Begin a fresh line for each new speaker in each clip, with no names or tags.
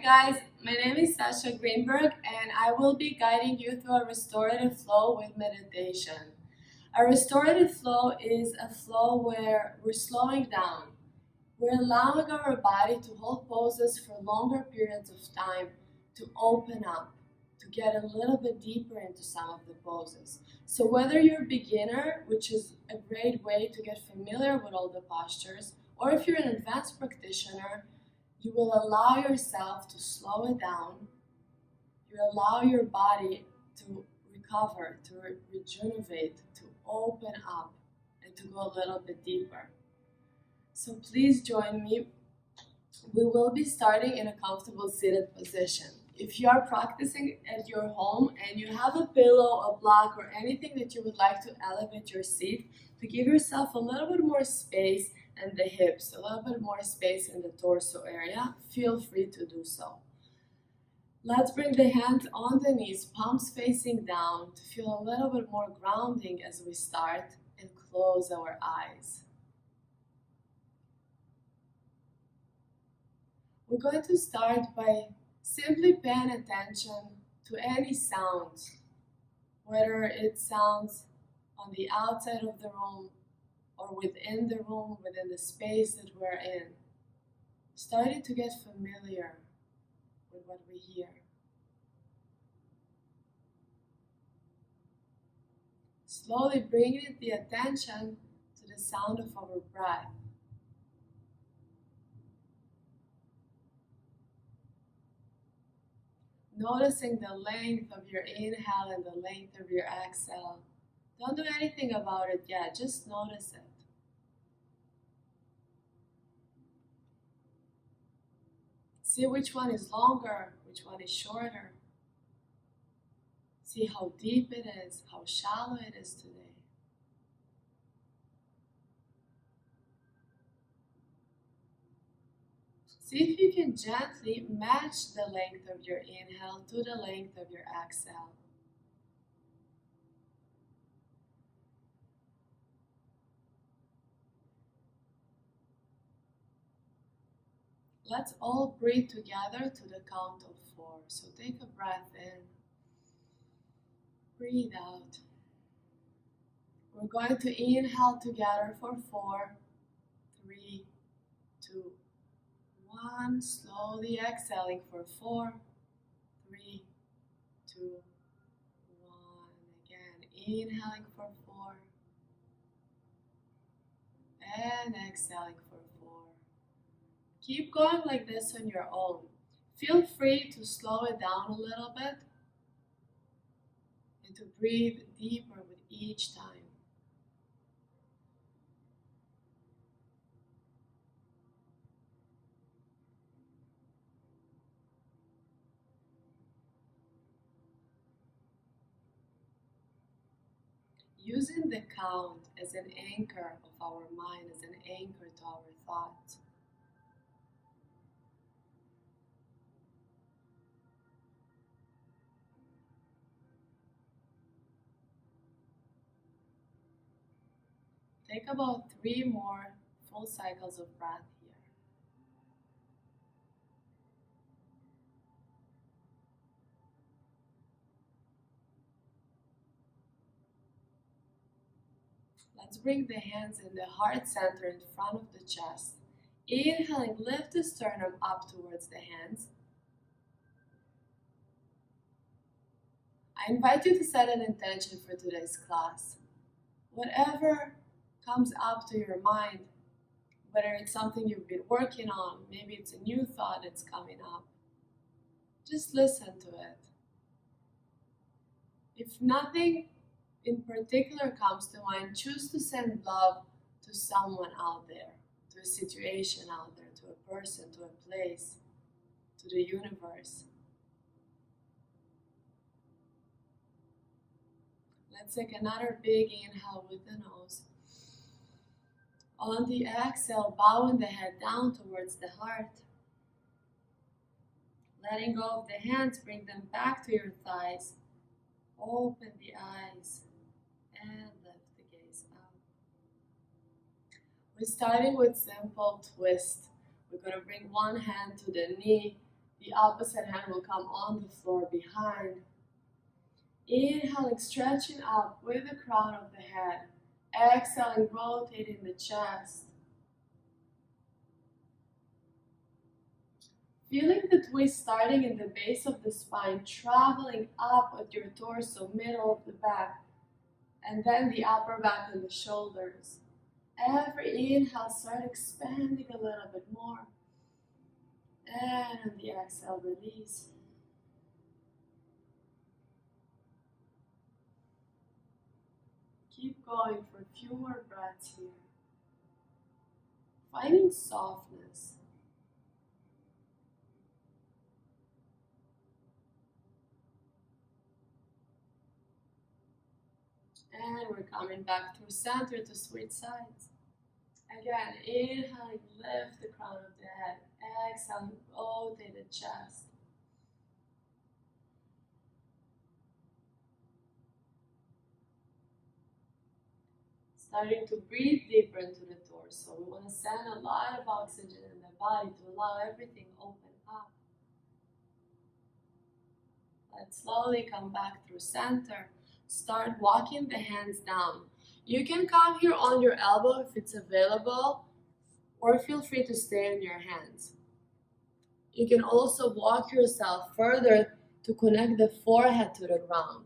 guys, my name is Sasha Greenberg and I will be guiding you through a restorative flow with meditation. A restorative flow is a flow where we're slowing down. We're allowing our body to hold poses for longer periods of time, to open up, to get a little bit deeper into some of the poses. So whether you're a beginner, which is a great way to get familiar with all the postures, or if you're an advanced practitioner, you will allow yourself to slow it down. You allow your body to recover, to rejuvenate, to open up, and to go a little bit deeper. So please join me. We will be starting in a comfortable seated position. If you are practicing at your home and you have a pillow, a block, or anything that you would like to elevate your seat, to give yourself a little bit more space and the hips, a little bit more space in the torso area, feel free to do so. Let's bring the hands on the knees, palms facing down, to feel a little bit more grounding as we start, and close our eyes. We're going to start by simply paying attention to any sounds, whether it sounds on the outside of the room or within the room, within the space that we're in. Starting to get familiar with what we hear. Slowly bringing the attention to the sound of our breath. Noticing the length of your inhale and the length of your exhale. Don't do anything about it yet, just notice it. See which one is longer, which one is shorter. See how deep it is, how shallow it is today. See if you can gently match the length of your inhale to the length of your exhale. Let's all breathe together to the count of 4. So take a breath in, breathe out. We're going to inhale together for 4, 3, 2, 1. Slowly exhaling for 4, 3, 2, 1. Again, inhaling for 4 and exhaling for 4. Keep going like this on your own. Feel free to slow it down a little bit and to breathe deeper with each time. Using the count as an anchor of our mind, as an anchor to our thoughts. Take about 3 more full cycles of breath here. Let's bring the hands in the heart center in front of the chest. Inhaling, lift the sternum up towards the hands. I invite you to set an intention for today's class. Whatever comes up to your mind, whether it's something you've been working on, maybe it's a new thought that's coming up, just listen to it. If nothing in particular comes to mind, choose to send love to someone out there, to a situation out there, to a person, to a place, to the universe. Let's take another big inhale with the nose. On the exhale, bowing the head down towards the heart. Letting go of the hands, bring them back to your thighs. Open the eyes and lift the gaze up. We're starting with simple twist. We're going to bring one hand to the knee, The opposite hand will come on the floor behind. Inhaling, stretching up with the crown of the head. Exhaling, rotating the chest. Feeling the twist starting in the base of the spine, traveling up with your torso, middle of the back, and then the upper back and the shoulders. Every inhale, start expanding a little bit more. And on the exhale, release. Keep going for a few more breaths here. Finding softness. And we're coming back through center to switch sides. Again, inhaling, lift the crown of the head. Exhaling, rotate the chest. Starting to breathe deeper into the torso. We want to send a lot of oxygen in the body to allow everything open up. Let's slowly come back through center. Start walking the hands down. You can come here on your elbow if it's available, or feel free to stay on your hands. You can also walk yourself further to connect the forehead to the ground.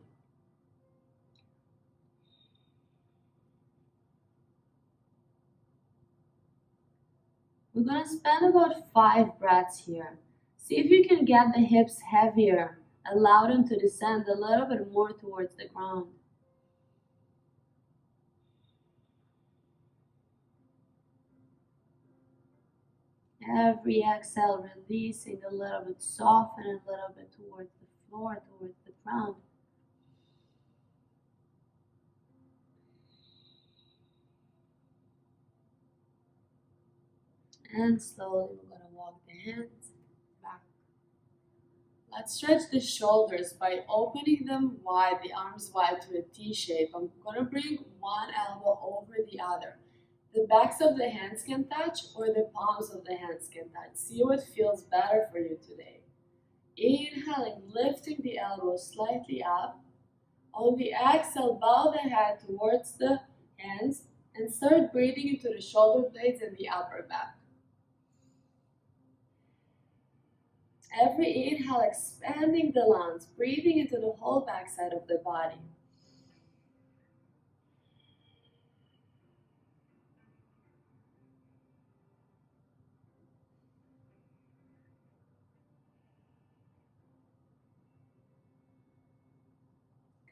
We're going to spend about 5 breaths here. See if you can get the hips heavier. Allow them to descend a little bit more towards the ground. Every exhale, releasing a little bit, soften a little bit towards the floor, towards the ground. And slowly we're going to walk the hands back. Let's stretch the shoulders by opening them wide, the arms wide to a T shape. I'm going to bring one elbow over the other. The backs of the hands can touch or the palms of the hands can touch. See what feels better for you today. Inhaling, lifting the elbows slightly up. On the exhale, bow the head towards the hands and start breathing into the shoulder blades and the upper back. Every inhale, expanding the lungs, breathing into the whole backside of the body.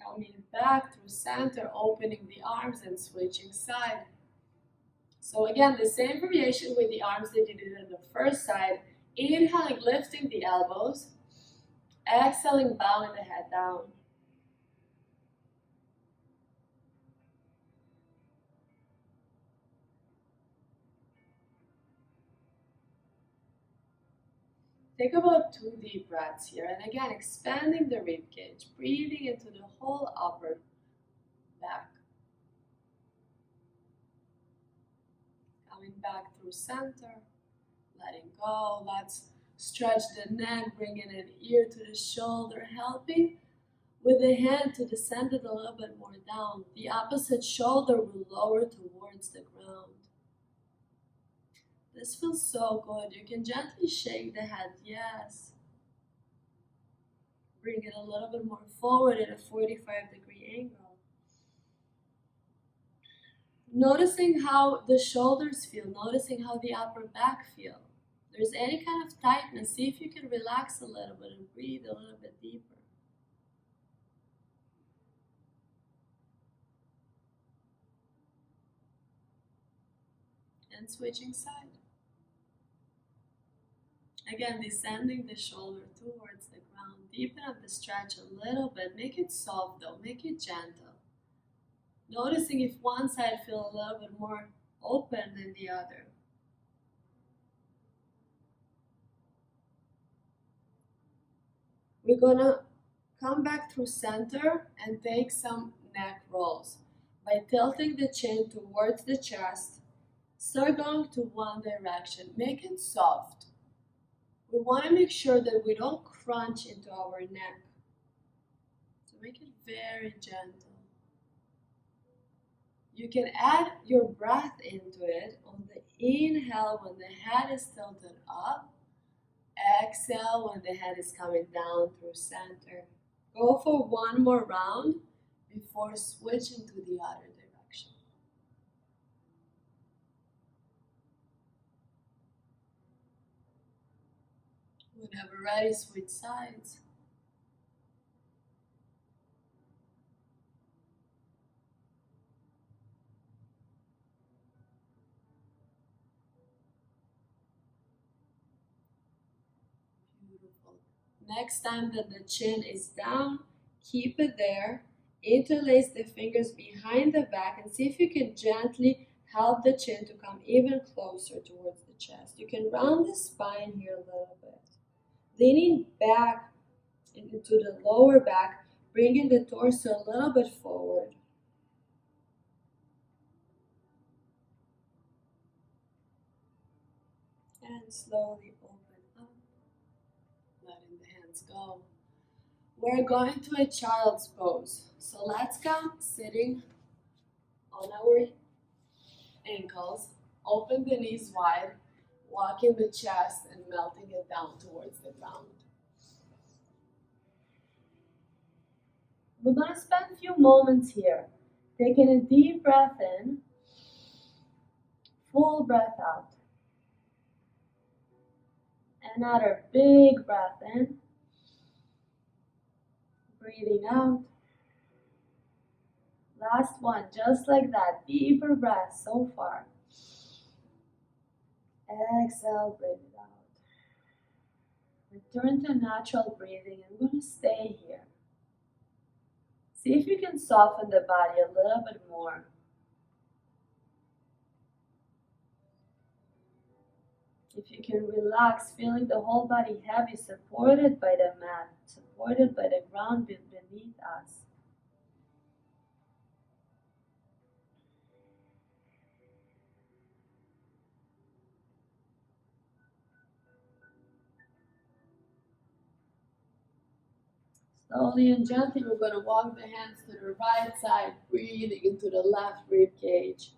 Coming back through center, opening the arms and switching side. So again, the same variation with the arms that you did on the first side. Inhaling, lifting the elbows. Exhaling, bowing the head down. Take about 2 deep breaths here. And again, expanding the rib cage, breathing into the whole upper back. Coming back through center, letting go. Let's stretch the neck, bringing an ear to the shoulder, helping with the hand to descend it a little bit more down. The opposite shoulder will lower towards the ground. This feels so good. You can gently shake the head, yes. Bring it a little bit more forward at a 45-degree angle. Noticing how the shoulders feel, noticing how the upper back feels. If there's any kind of tightness, see if you can relax a little bit and breathe a little bit deeper. And switching side. Again, descending the shoulder towards the ground. Deepen up the stretch a little bit. Make it soft though, make it gentle. Noticing if one side feels a little bit more open than the other. We're gonna come back through center and take some neck rolls. By tilting the chin towards the chest, start going to one direction. Make it soft. We want to make sure that we don't crunch into our neck. So make it very gentle. You can add your breath into it on the inhale when the head is tilted up. Exhale when the head is coming down through center. Go for one more round before switching to the other direction. Whenever ready, switch sides. Beautiful. Next time that the chin is down, keep it there. Interlace the fingers behind the back and see if you can gently help the chin to come even closer towards the chest. You can round the spine here a little bit. Leaning back into the lower back, bringing the torso a little bit forward. And slowly open up, letting the hands go. We're going to a child's pose. So let's come sitting on our ankles, open the knees wide, walking the chest and melting it down towards the ground. We're going to spend a few moments here, taking a deep breath in, full breath out. Another big breath in, breathing out. Last one, just like that, deeper breath so far. Exhale, breathe it out. Return to natural breathing. I'm going to stay here. See if you can soften the body a little bit more. If you can relax, feeling the whole body heavy, supported by the mat, supported by the ground beneath us. Slowly and gently, we're going to walk the hands to the right side, breathing into the left rib cage.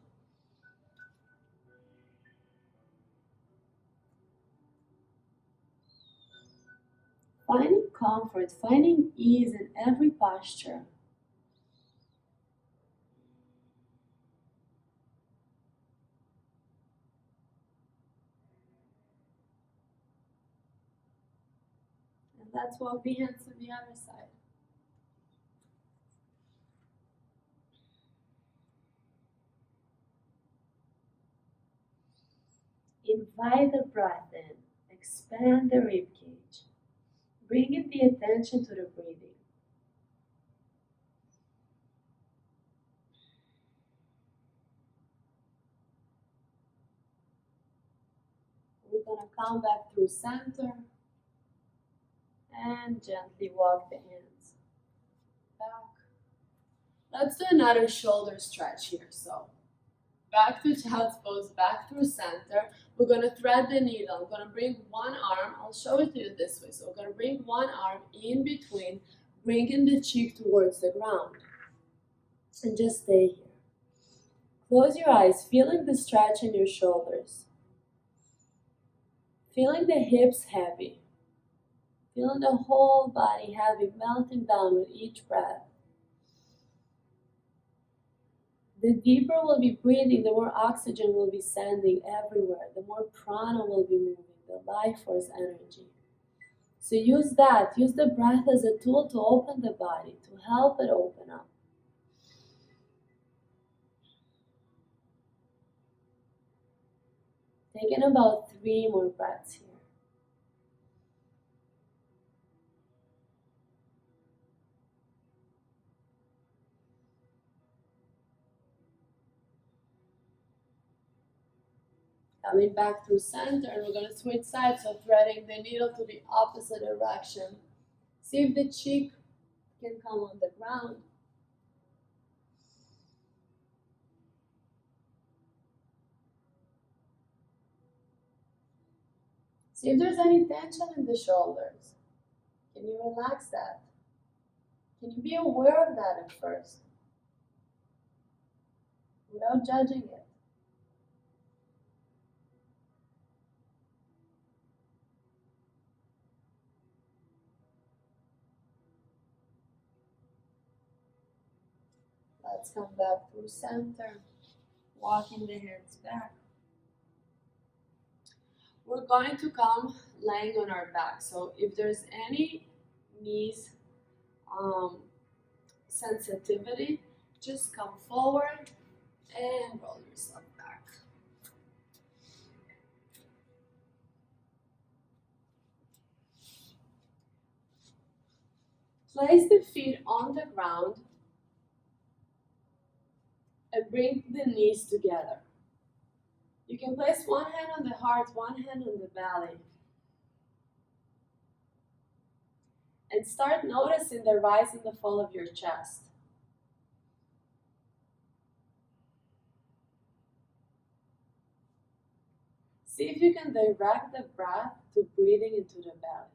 Finding comfort, finding ease in every posture. And let's walk the hands to the other side. Invite the breath in, expand the rib cage, bringing the attention to the breathing. We're going to come back through center and gently walk the hands back. Let's do another shoulder stretch here. So back to child's pose, back through center. We're going to thread the needle. I'm going to bring one arm. I'll show it to you this way. So we're going to bring one arm in between, bringing the cheek towards the ground. And just stay here. Close your eyes, feeling the stretch in your shoulders. Feeling the hips heavy. Feeling the whole body heavy, melting down with each breath. The deeper we'll be breathing, the more oxygen will be sending everywhere, the more prana will be moving, the life force energy. So use that, use the breath as a tool to open the body, to help it open up. Taking about 3 more breaths here. Coming back through center, and we're going to switch sides, so threading the needle to the opposite direction. See if the cheek can come on the ground. See if there's any tension in the shoulders. Can you relax that? Can you be aware of that at first, without judging it? Let's come back through center, walking the hands back. We're going to come laying on our back. So if there's any knees sensitivity, just come forward and roll yourself back. Place the feet on the ground and bring the knees together. You can place one hand on the heart, one hand on the belly. And start noticing the rise and the fall of your chest. See if you can direct the breath to breathing into the belly.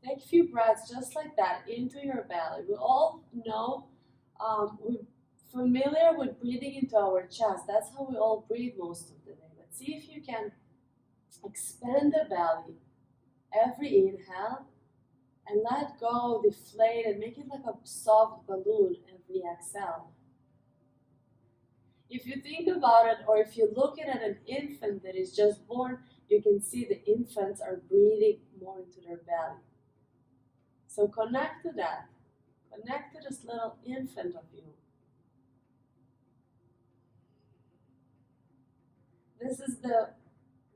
Take a few breaths just like that into your belly. We all know, we're familiar with breathing into our chest. That's how we all breathe most of the day. But see if you can expand the belly every inhale and let go, deflate, and make it like a soft balloon every exhale. If you think about it, or if you look at an infant that is just born, you can see the infants are breathing more into their belly. So connect to that. Connect to this little infant of you. This is the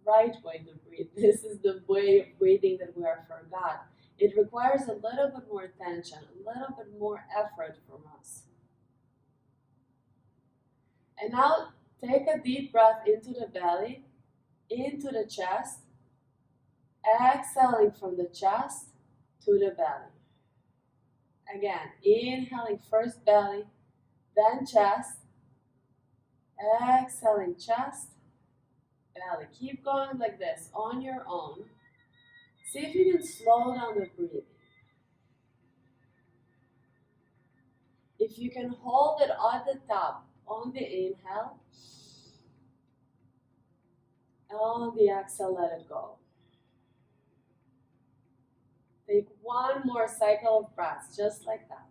right way to breathe. This is the way of breathing that we are forgot. It requires a little bit more attention, a little bit more effort from us. And now take a deep breath into the belly, into the chest, exhaling from the chest to the belly. Again, inhaling first belly, then chest, exhaling chest, belly. Keep going like this on your own. See if you can slow down the breathing. If you can hold it at the top on the inhale, on the exhale, let it go. Take one more cycle of breaths, just like that.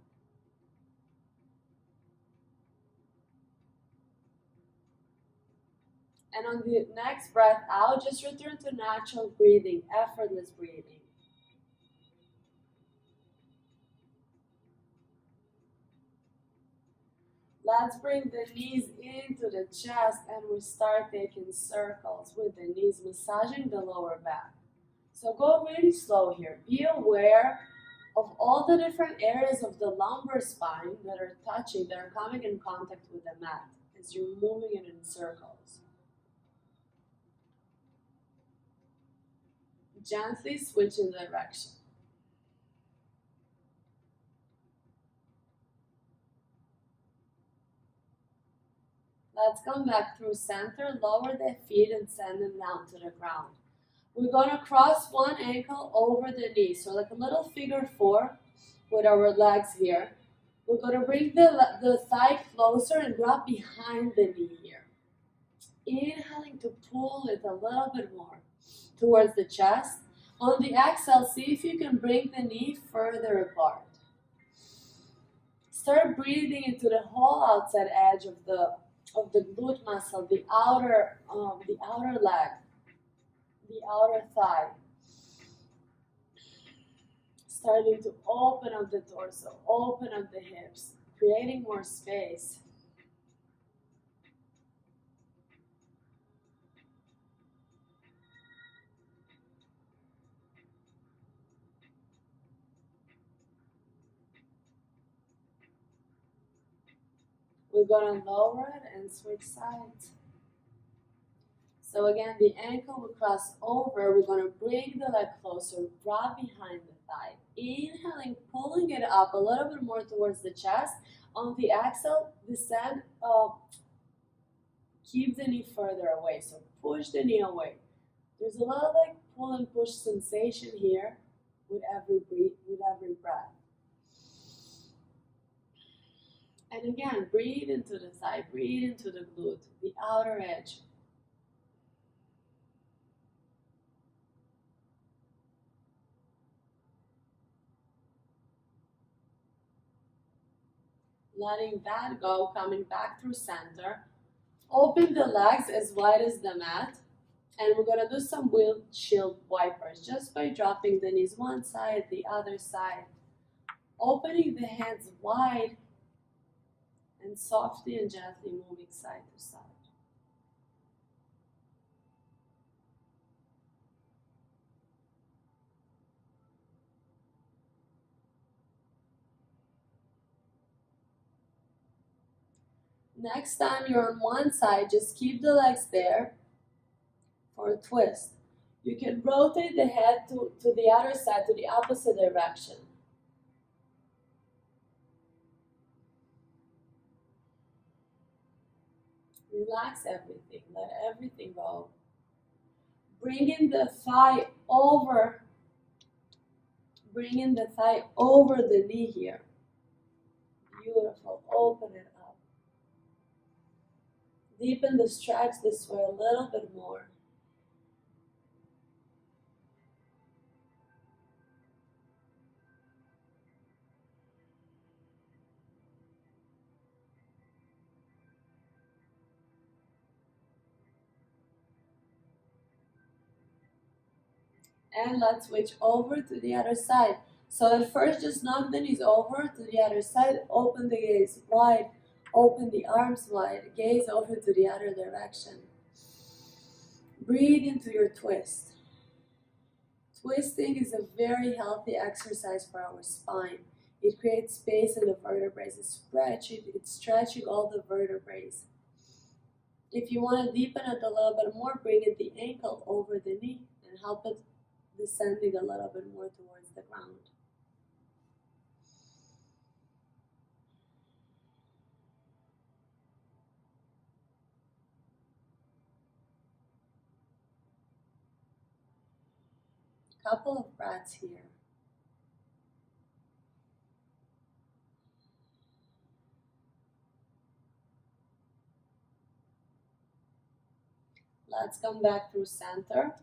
And on the next breath out, just return to natural breathing, effortless breathing. Let's bring the knees into the chest and we start taking circles with the knees, massaging the lower back. So go really slow here. Be aware of all the different areas of the lumbar spine that are touching, that are coming in contact with the mat as you're moving it in circles. Gently switch in direction. Let's come back through center, lower the feet and send them down to the ground. We're going to cross one ankle over the knee, so like a little figure four with our legs here. We're going to bring the thigh closer and grab behind the knee here. Inhaling to pull it a little bit more towards the chest. On the exhale, see if you can bring the knee further apart. Start breathing into the whole outside edge of the glute muscle, the outer leg, the outer thigh. Starting to open up the torso, open up the hips, creating more space. We're going to lower it and switch sides. So again, the ankle will cross over. We're going to bring the leg closer, grab behind the thigh. Inhaling, pulling it up a little bit more towards the chest. On the exhale, descend, keep the knee further away. So push the knee away. There's a lot of like pull and push sensation here with every breath. And again, breathe into the thigh, breathe into the glute, the outer edge. Letting that go, coming back through center. Open the legs as wide as the mat. And we're going to do some windshield wipers just by dropping the knees one side, the other side. Opening the hands wide and softly and gently moving side to side. Next time you're on one side, just keep the legs there for a twist. You can rotate the head to the other side, to the opposite direction. Relax everything, let everything go. Bringing the thigh over, bringing the thigh over the knee here. Beautiful, open it up. Deepen the stretch this way a little bit more. And let's switch over to the other side. So at first, just knock the knees over to the other side, open the gaze wide, open the arms wide, gaze over to the other direction. Breathe into your twist. Twisting is a very healthy exercise for our spine. It creates space in the vertebrae. It's stretching all the vertebrae. If you want to deepen it a little bit more, bring it the ankle over the knee and help it descending a little bit more towards the ground. Couple of breaths here. Let's come back through center.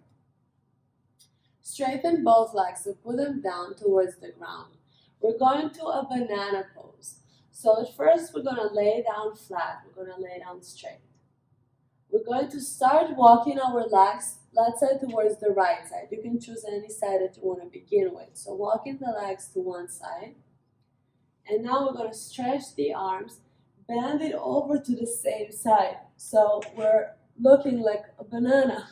Straighten both legs, so put them down towards the ground. We're going to a banana pose. So at first we're going to lay down flat. We're going to lay down straight. We're going to start walking our legs, let's say towards the right side. You can choose any side that you want to begin with. So walking the legs to one side. And now we're going to stretch the arms, bend it over to the same side. So we're looking like a banana.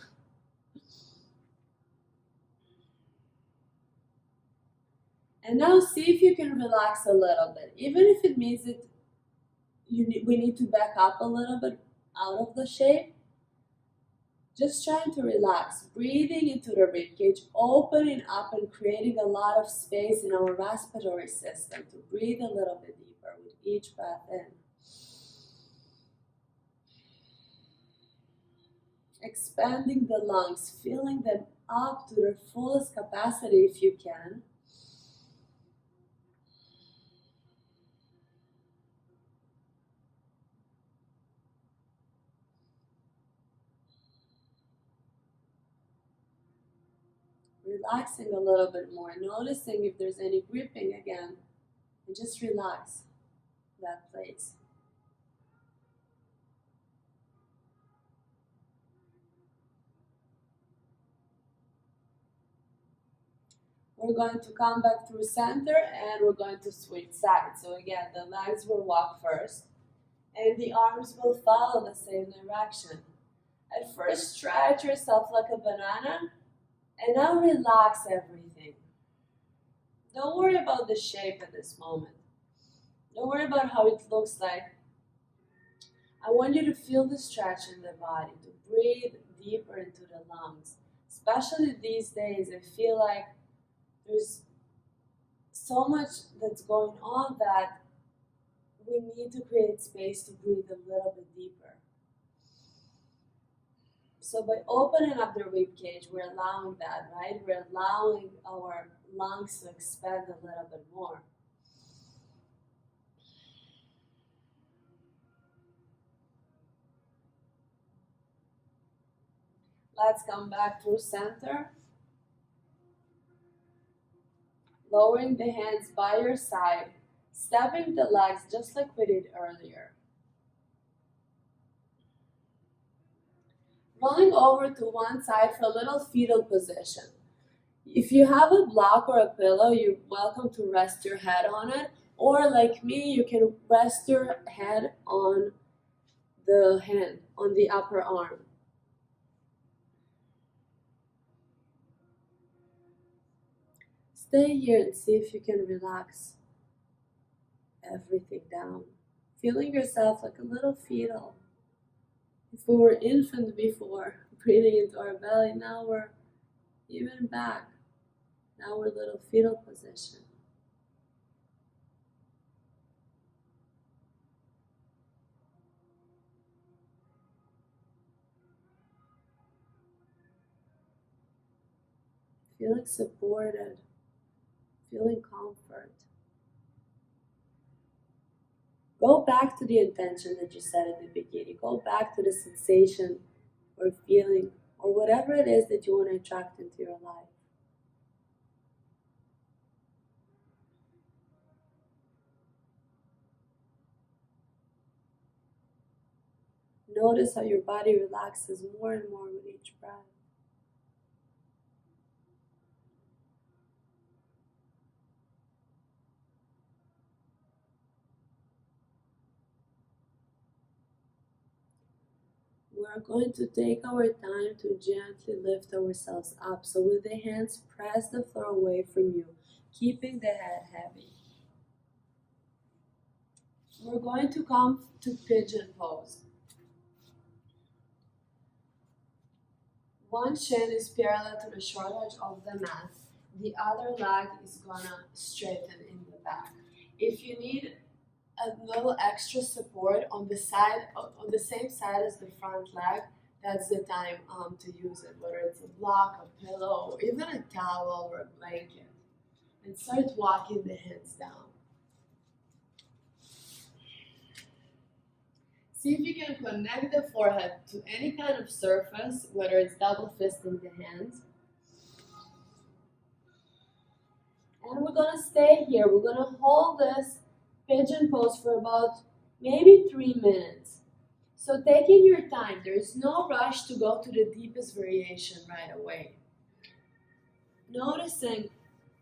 And now see if you can relax a little bit, even if it means that we need to back up a little bit out of the shape. Just trying to relax, breathing into the ribcage, opening up and creating a lot of space in our respiratory system to breathe a little bit deeper with each breath in. Expanding the lungs, filling them up to their fullest capacity if you can. Relaxing a little bit more, noticing if there's any gripping again, and just relax that place. We're going to come back through center and we're going to switch sides. So again, the legs will walk first and the arms will follow the same direction. At first, stretch yourself like a banana and now relax everything. Don't worry about the shape at this moment. Don't worry about how it looks like. I want you to feel the stretch in the body, to breathe deeper into the lungs. Especially these days, I feel like there's so much that's going on that we need to create space to breathe a little bit deeper. So by opening up the rib cage, we're allowing that, right? We're allowing our lungs to expand a little bit more. Let's come back through center. Lowering the hands by your side, stepping the legs just like we did earlier. Rolling over to one side for a little fetal position. If you have a block or a pillow, you're welcome to rest your head on it. Or like me, you can rest your head on the hand, on the upper arm. Stay here and see if you can relax everything down. Feeling yourself like a little fetal. If we were infant before, breathing into our belly, now we're even back. Now we're little fetal position. Feeling supported, feeling comfort. Go back to the intention that you set at the beginning. Go back to the sensation or feeling or whatever it is that you want to attract into your life. Notice how your body relaxes more and more with each breath. We're going to take our time to gently lift ourselves up. So with the hands, press the floor away from you, keeping the head heavy. We're going to come to pigeon pose. One shin is parallel to the short edge of the mat. The other leg is gonna straighten in the back. If you need a little extra support on the side, on the same side as the front leg, that's the time to use it, whether it's a block, a pillow, or even a towel or a blanket. And start walking the hands down. See if you can connect the forehead to any kind of surface, whether it's double fisting the hands. And we're gonna stay here. We're gonna hold this pigeon pose for about maybe 3 minutes. So taking your time, there's no rush to go to the deepest variation right away. Noticing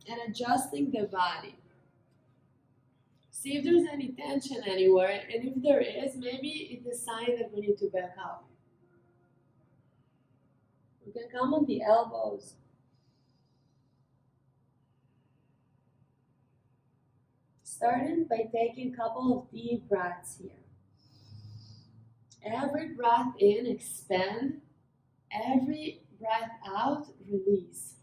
and adjusting the body. See if there's any tension anywhere, and if there is, maybe it's a sign that we need to back up. We can come on the elbows. Starting by taking a couple of deep breaths here. Every breath in, expand. Every breath out, release.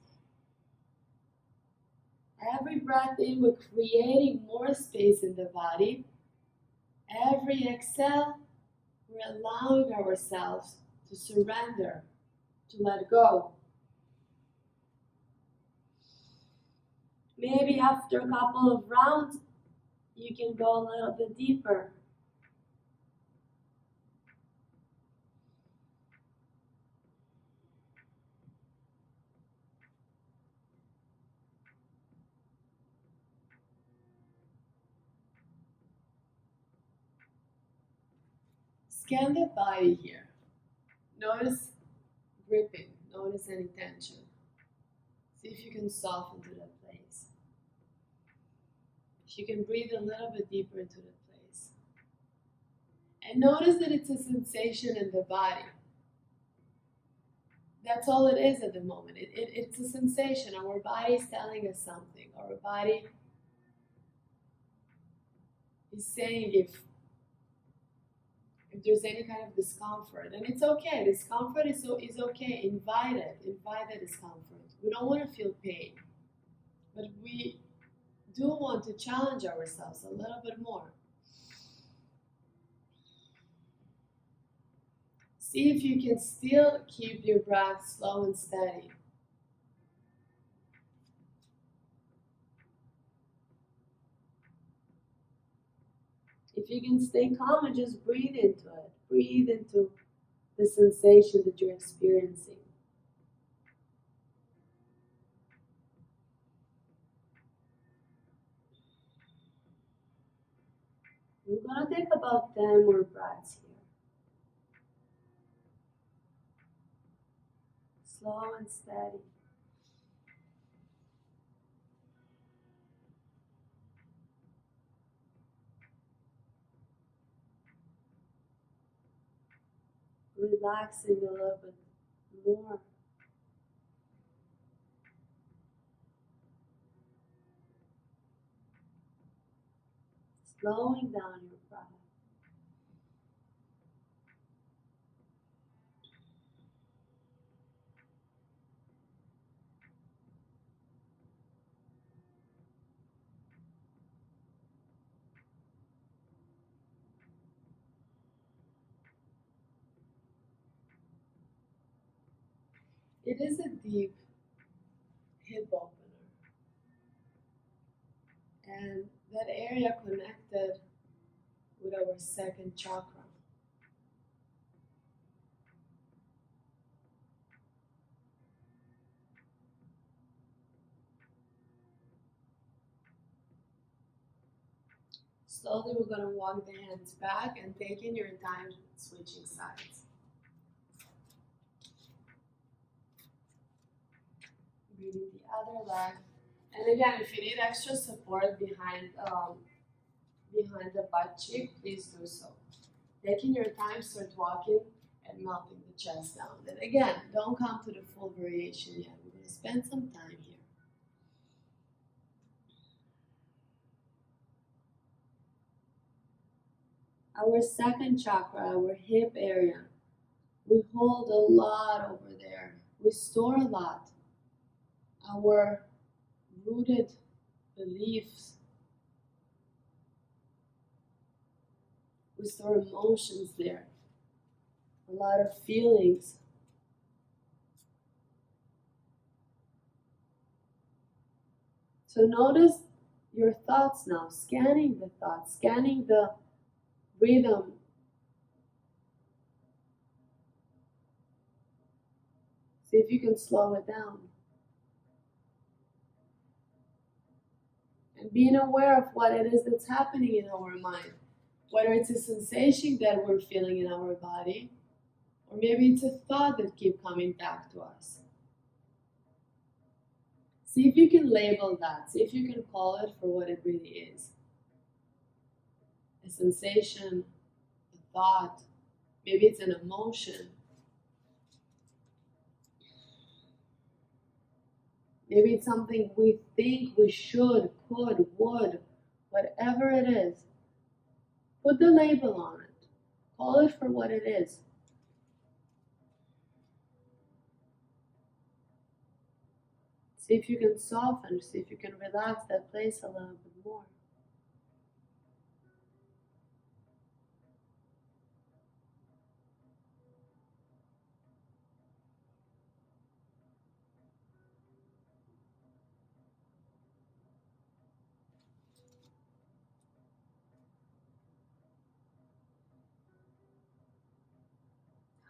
Every breath in, we're creating more space in the body. Every exhale, we're allowing ourselves to surrender, to let go. Maybe after a couple of rounds, you can go a little bit deeper. Scan the body here. Notice gripping, notice any tension. See if you can soften to that place. If you can breathe a little bit deeper into that place. And notice that it's a sensation in the body. That's all it is at the moment. It's a sensation. Our body is telling us something. Our body is saying if there's any kind of discomfort. And it's okay. Discomfort is okay. Invite the discomfort. We don't want to feel pain. But we do want to challenge ourselves a little bit more. See if you can still keep your breath slow and steady. If you can stay calm and just breathe into it, breathe into the sensation that you're experiencing. We're going to take about 10 more breaths here. Slow and steady. Relaxing a little bit more. Slowing down your breath. It is a deep hip opener, and that area connected with our second chakra. Slowly we're going to walk the hands back and taking your time switching sides. Breathing the other leg. And again, if you need extra support behind the butt cheek, please do so. Taking your time, start walking and melting the chest down. And again, don't come to the full variation yet. We're going to spend some time here. Our second chakra, our hip area, we hold a lot over there. We store a lot. Our rooted beliefs. We store emotions there. A lot of feelings. So notice your thoughts now, scanning the thoughts, scanning the rhythm. See if you can slow it down. And being aware of what it is that's happening in our mind. Whether it's a sensation that we're feeling in our body, or maybe it's a thought that keeps coming back to us. See if you can label that. See if you can call it for what it really is. A sensation, a thought, maybe it's an emotion. Maybe it's something we think we should, could, would, whatever it is. Put the label on it. Call it for what it is. See if you can soften, see if you can relax that place a little bit more.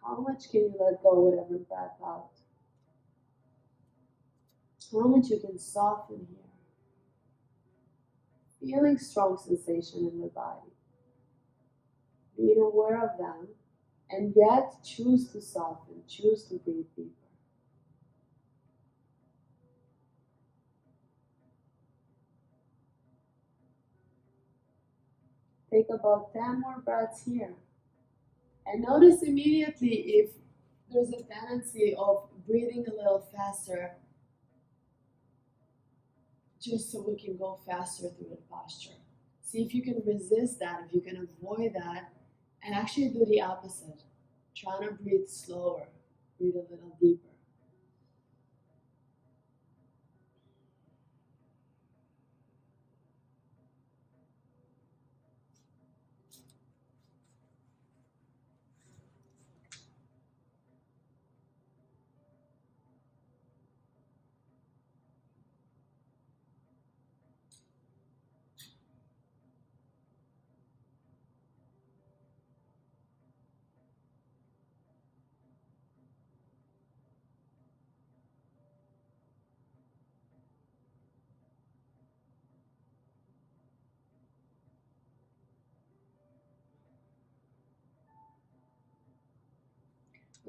How much can you let go with every breath out? How much you can soften here. Feeling strong sensation in the body. Being aware of them, and yet choose to soften, choose to breathe deeper. Take about 10 more breaths here. And notice immediately if there's a tendency of breathing a little faster, just so we can go faster through the posture. See if you can resist that, if you can avoid that, and actually do the opposite. Try to breathe slower, breathe a little deeper.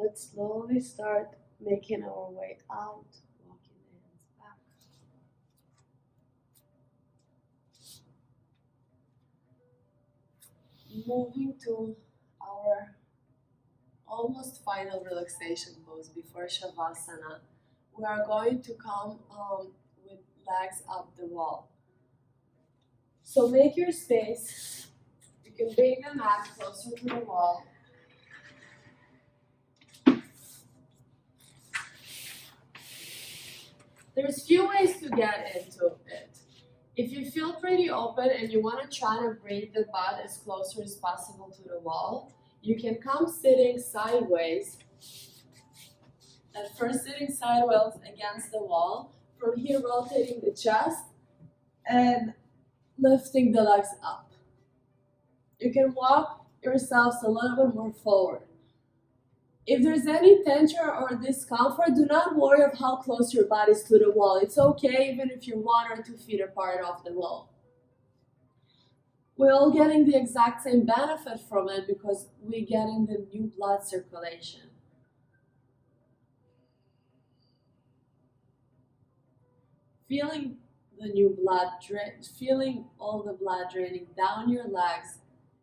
Let's slowly start making our way out, walking the hands back. Moving to our almost final relaxation pose before Shavasana. We are going to come with legs up the wall. So make your space. You can bring the mat closer to the wall. There's few ways to get into it. If you feel pretty open and you want to try to bring the butt as closer as possible to the wall, you can come sitting sideways. At first sitting sideways against the wall. From here rotating the chest and lifting the legs up. You can walk yourselves a little bit more forward. If there's any tension or discomfort, do not worry of how close your body is to the wall. It's okay even if you're 1 or 2 feet apart off the wall. We're all getting the exact same benefit from it because we're getting the new blood circulation. Feeling the new blood, feeling all the blood draining down your legs,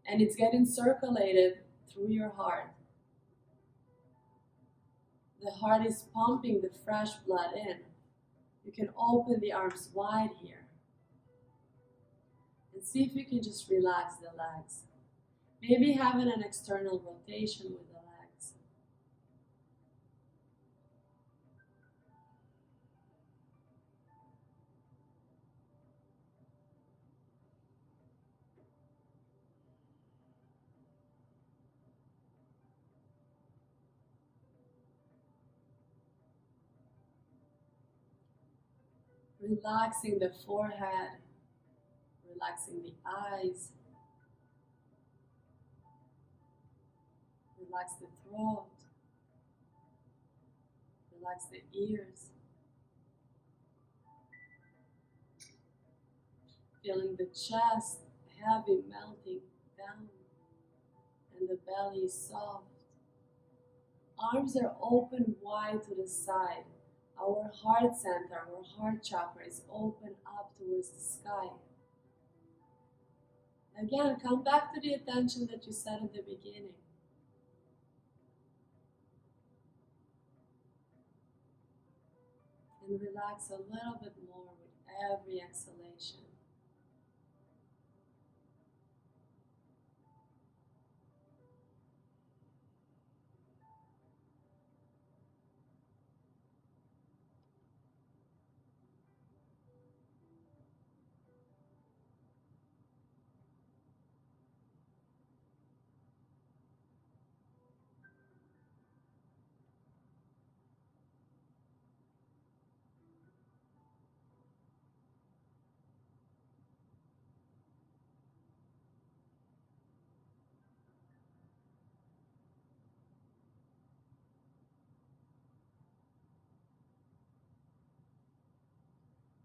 and it's getting circulated through your heart. The heart is pumping the fresh blood in. You can open the arms wide here. And see if you can just relax the legs. Maybe having an external rotation with the legs. Relaxing the forehead, relaxing the eyes, relax the throat, relax the ears, feeling the chest heavy melting down and the belly is soft. Arms are open wide to the side. Our heart center, our heart chakra is open up towards the sky. Again, come back to the attention that you set at the beginning. And relax a little bit more with every exhalation.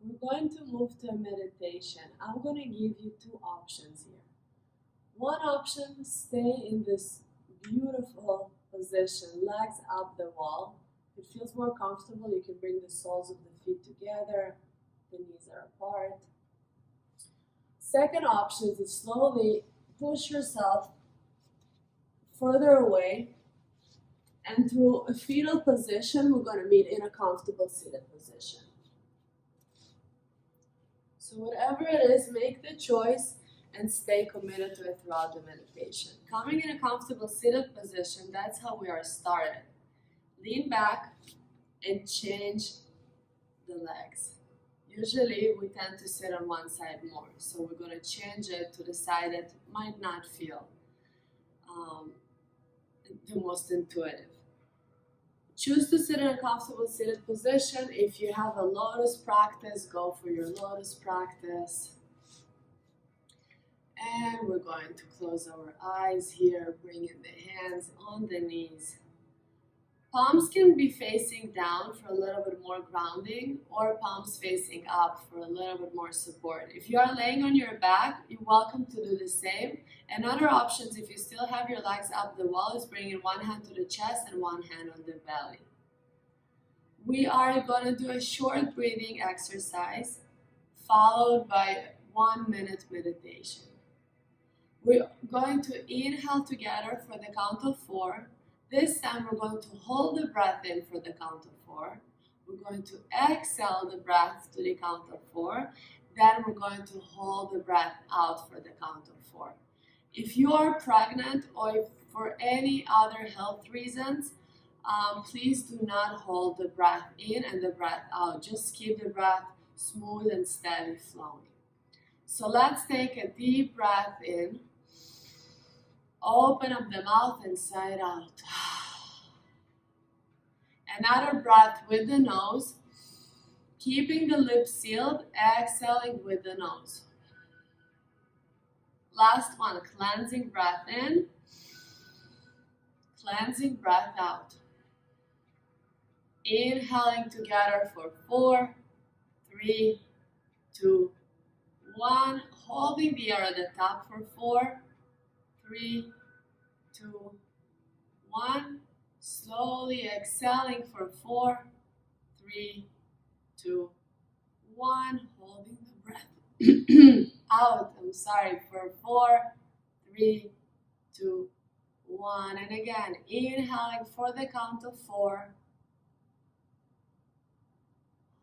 We're going to move to a meditation. I'm going to give you 2 options here. One option, stay in this beautiful position, legs up the wall. If it feels more comfortable, you can bring the soles of the feet together, the knees are apart. Second option is to slowly push yourself further away, and through a fetal position, we're going to meet in a comfortable seated position. So whatever it is, make the choice and stay committed to it throughout the meditation. Coming in a comfortable seated position, that's how we are started. Lean back and change the legs. Usually we tend to sit on one side more, so we're going to change it to the side that might not feel the most intuitive. Choose to sit in a comfortable seated position. If you have a lotus practice, go for your lotus practice. And we're going to close our eyes here, bringing the hands on the knees. Palms can be facing down for a little bit more grounding, or palms facing up for a little bit more support. If you are laying on your back, you're welcome to do the same. And other options, if you still have your legs up the wall, is bringing one hand to the chest and one hand on the belly. We are going to do a short breathing exercise followed by 1 minute meditation. We're going to inhale together for the count of 4. This time we're going to hold the breath in for the count of 4. We're going to exhale the breath to the count of 4. Then we're going to hold the breath out for the count of 4. If you are pregnant or if for any other health reasons, please do not hold the breath in and the breath out. Just keep the breath smooth and steady flowing. So let's take a deep breath in. Open up the mouth and sigh it out. Another breath with the nose. Keeping the lips sealed, exhaling with the nose. Last one, cleansing breath in. Cleansing breath out. Inhaling together for 4, 3, 2, 1. Holding the air at the top for 4, 3, 2, 1. Slowly exhaling for 4, 3, 2, 1. Holding the breath out. For 4, 3, 2, 1. And again, inhaling for the count of 4.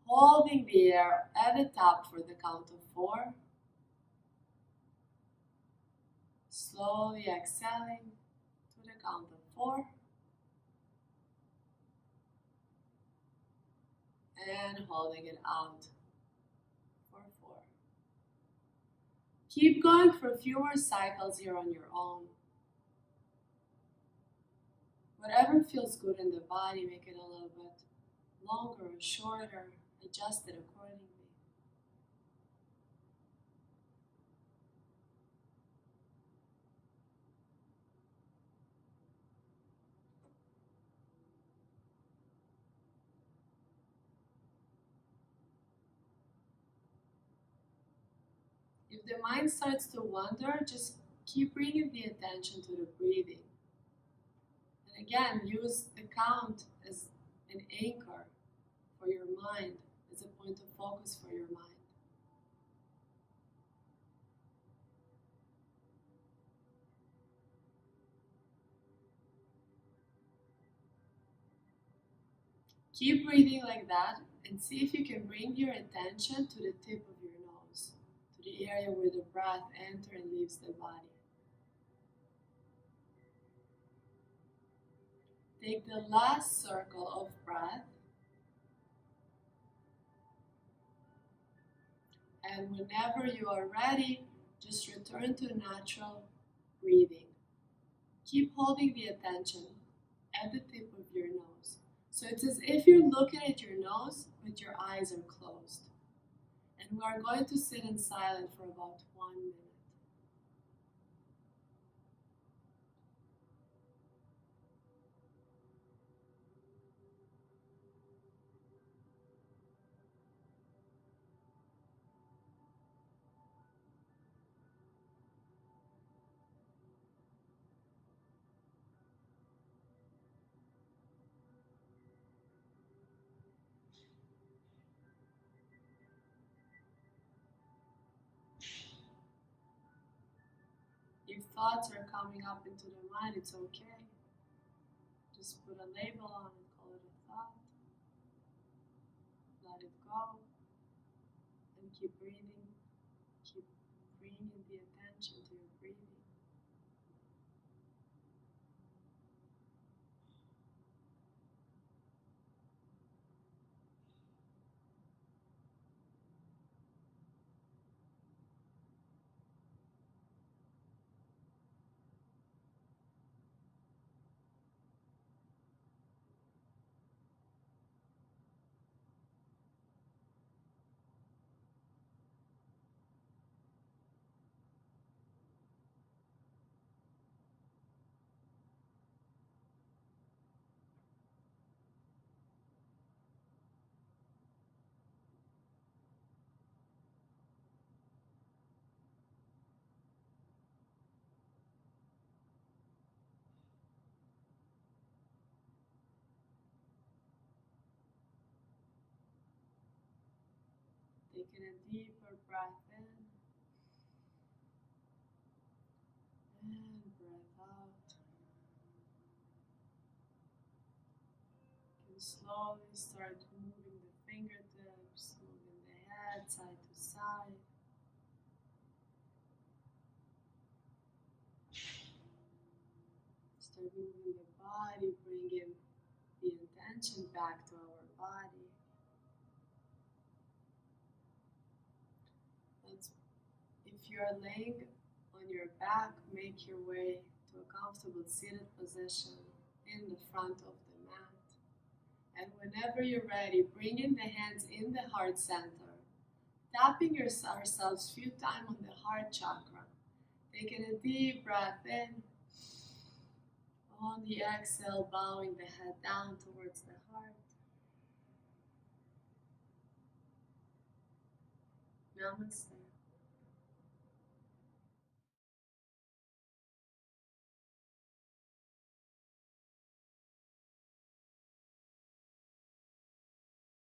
Holding the air at the top for the count of 4. Slowly exhaling to the count of 4. And holding it out for 4. Keep going for a few more cycles here on your own. Whatever feels good in the body, make it a little bit longer or shorter. Adjust it accordingly. If the mind starts to wander, just keep bringing the attention to the breathing. And again, use the count as an anchor for your mind, as a point of focus for your mind. Keep breathing like that and see if you can bring your attention to the tip of your nose, to the area where the breath enters and leaves the body. Take the last circle of breath, and whenever you are ready, just return to natural breathing. Keep holding the attention at the tip of your nose. So it's as if you're looking at your nose, but your eyes are closed. And we are going to sit in silence for about 1 minute. If thoughts are coming up into the mind, it's okay. Just put a label on it, call it a thought. Let it go. And keep breathing. Keep bringing the attention to your breathing. Taking a deeper breath in and breath out. You can slowly start moving the fingertips, moving the head side to side. Start moving the body, bringing the intention back to our body. If you are laying on your back, make your way to a comfortable seated position in the front of the mat. And whenever you're ready, bring in the hands in the heart center, tapping ourselves a few times on the heart chakra. Taking a deep breath in. On the exhale, bowing the head down towards the heart. Namaste.